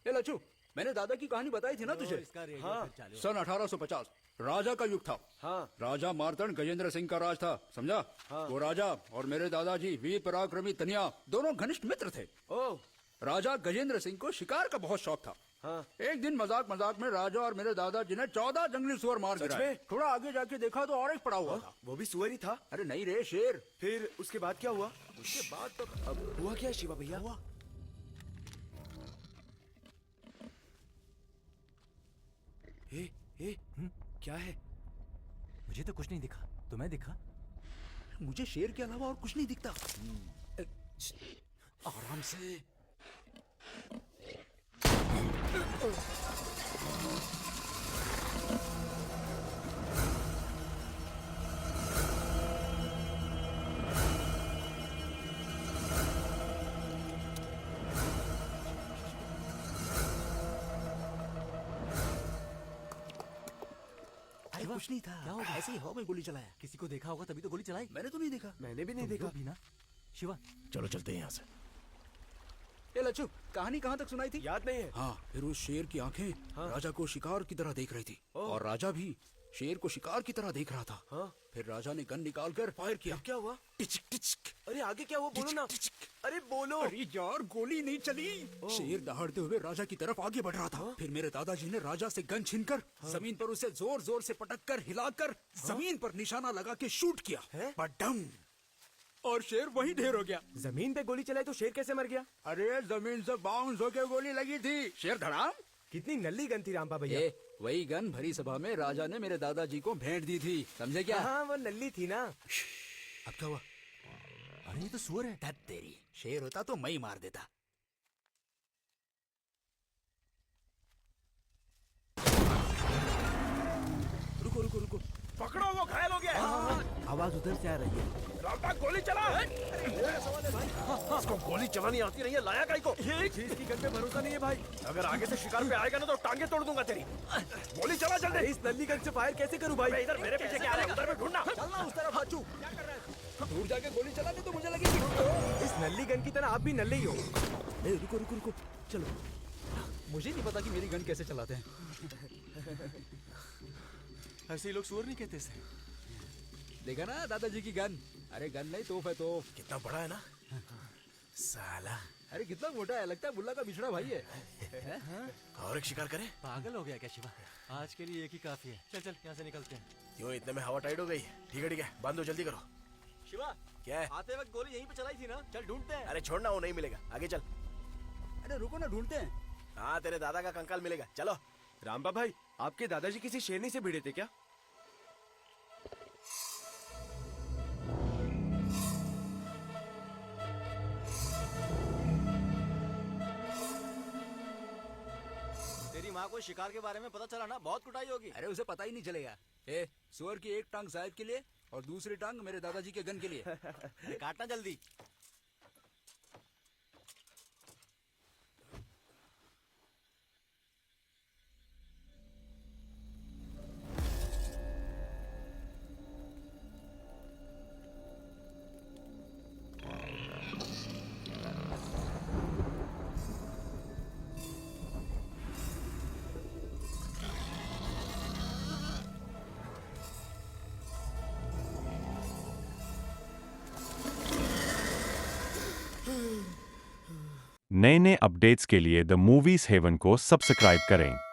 ये लच्छू, मैंने दादा की कहानी बताई थी ना तुझे। हाँ सन 1850 राजा का युग था। हाँ राजा मार्तंड गजेंद्र सिंह का राज था, समझा। हाँ। वो राजा और मेरे दादाजी वीर पराक्रमी तनिया दोनों घनिष्ठ मित्र थे। ओ राजा गजेंद्र सिंह को शिकार का बहुत शौक था। हाँ एक दिन मजाक मजाक में राजा और मेरे दादाजी ने 14 जंगली सुअर मार सच गिराए। में? थोड़ा आगे जाके देखा तो और एक पड़ा हुआ था। वो भी सुअर ही था। अरे नहीं रे, शेर। फिर उसके बाद क्या हुआ? उसके बाद तो अब हुआ क्या शिवा भैया? हुआ। ए, क्या है? मुझे तो कुछ नहीं दिखा, तुम्हें दिखा? मुझे शेर के अलावा और कुछ नहीं दिखता। आराम से। अरे कुछ नहीं था, क्या होगा? ऐसे ही हवा में गोली चलाया। किसी को देखा होगा तभी तो गोली चलाई। मैंने तो नहीं देखा। मैंने भी नहीं तुम देखा। लोग भी ना। शिवा, चलो चलते हैं यहाँ से। ए लच्छू, कहानी कहाँ तक सुनाई थी? याद नहीं है। हाँ, फिर उस शेर की आंखें राजा को शिकार की तरह देख रही थी और राजा भी शेर को शिकार की तरह देख रहा था। हाँ। फिर राजा ने गन निकालकर फायर किया। क्या हुआ? टिचक टिचक। अरे आगे क्या हुआ? बोलो ना। अरे बोलो। अरे यार, गोली नहीं चली। शेर दहाड़ते हुए राजा की तरफ आगे बढ़ रहा था। फिर मेरे दादाजी ने राजा से गन छीनकर जमीन पर उसे जोर जोर से पटक कर हिलाकर जमीन पर निशाना लगा के शूट किया। पडम, और शेर वहीं ढेर हो गया। जमीन पे गोली चलाई तो शेर कैसे मर गया? अरे जमीन से बाउंस होके गोली लगी थी, शेर धड़ाम। कितनी नल्ली गन थी रामपा भैया। वही गन भरी सभा में राजा ने मेरे दादाजी को भेंट दी थी, समझे क्या? हाँ वो नल्ली थी ना। अब क्या हुआ? अरे ये तो सुअर है। धत तेरी, शेर होता तो मैं ही मार देता। रुको रुको रुको, पकड़ो, वो घायल हो गया है। आवाज उधर से आ रही है। रामपा गोली चला। इसको गोली चलानी आती नहीं है, लाया काई को? ये चीज की गन पे भरोसा नहीं है भाई। अगर आगे से शिकार पे आएगा ना तो टांगे तोड़ दूंगा तेरी। गोली चला जल्दी। इस नल्ली गन से फायर कैसे करूं भाई? इधर मेरे पीछे क्या आ रहा है? उधर में ढूंढना। चलना उस तरफ हाचू। क्या कर रहा है? दूर जाके गोली चला दे तो मुझे लगेगी। इस नल्ली गन की तरह आप भी नल्ले ही हो। रुको रुको रुको, चलो। मुझे नहीं पता कि मेरी गन कैसे चलाते हैं। ऐसे ही लोग सुअर नहीं कहते से। देखा ना दादाजी की गन? अरे गन नहीं, तोप है तोप। कितना बड़ा है ना साला। अरे कितना मोटा है, लगता है बुल्ला का बिछड़ा भाई है। और एक शिकार करें? पागल हो गया क्या शिवा? आज के लिए एक ही काफी है। चल चल यहाँ से निकलते हैं। क्यों इतने में हवा टाइट हो गई? ठीक है बंद हो, जल्दी करो। शिवा, क्या है? आते वक्त गोली यहीं पे चलाई थी ना? चल ढूंढते हैं। अरे छोड़ना, वो नहीं मिलेगा, आगे चल। अरे रुको ना, ढूंढते हैं। हाँ तेरे दादा का कंकाल मिलेगा, चलो। रामपा भाई, आपके दादाजी किसी शेरनी से भिड़े थे क्या? तेरी माँ को शिकार के बारे में पता चला ना, बहुत कुटाई होगी। अरे उसे पता ही नहीं चलेगा। सुअर की एक टांग साहिब के लिए और दूसरी टांग मेरे दादाजी के गन के लिए। अरे काटना जल्दी। नए नए अपडेट्स के लिए द मूवीज हेवन को सब्सक्राइब करें।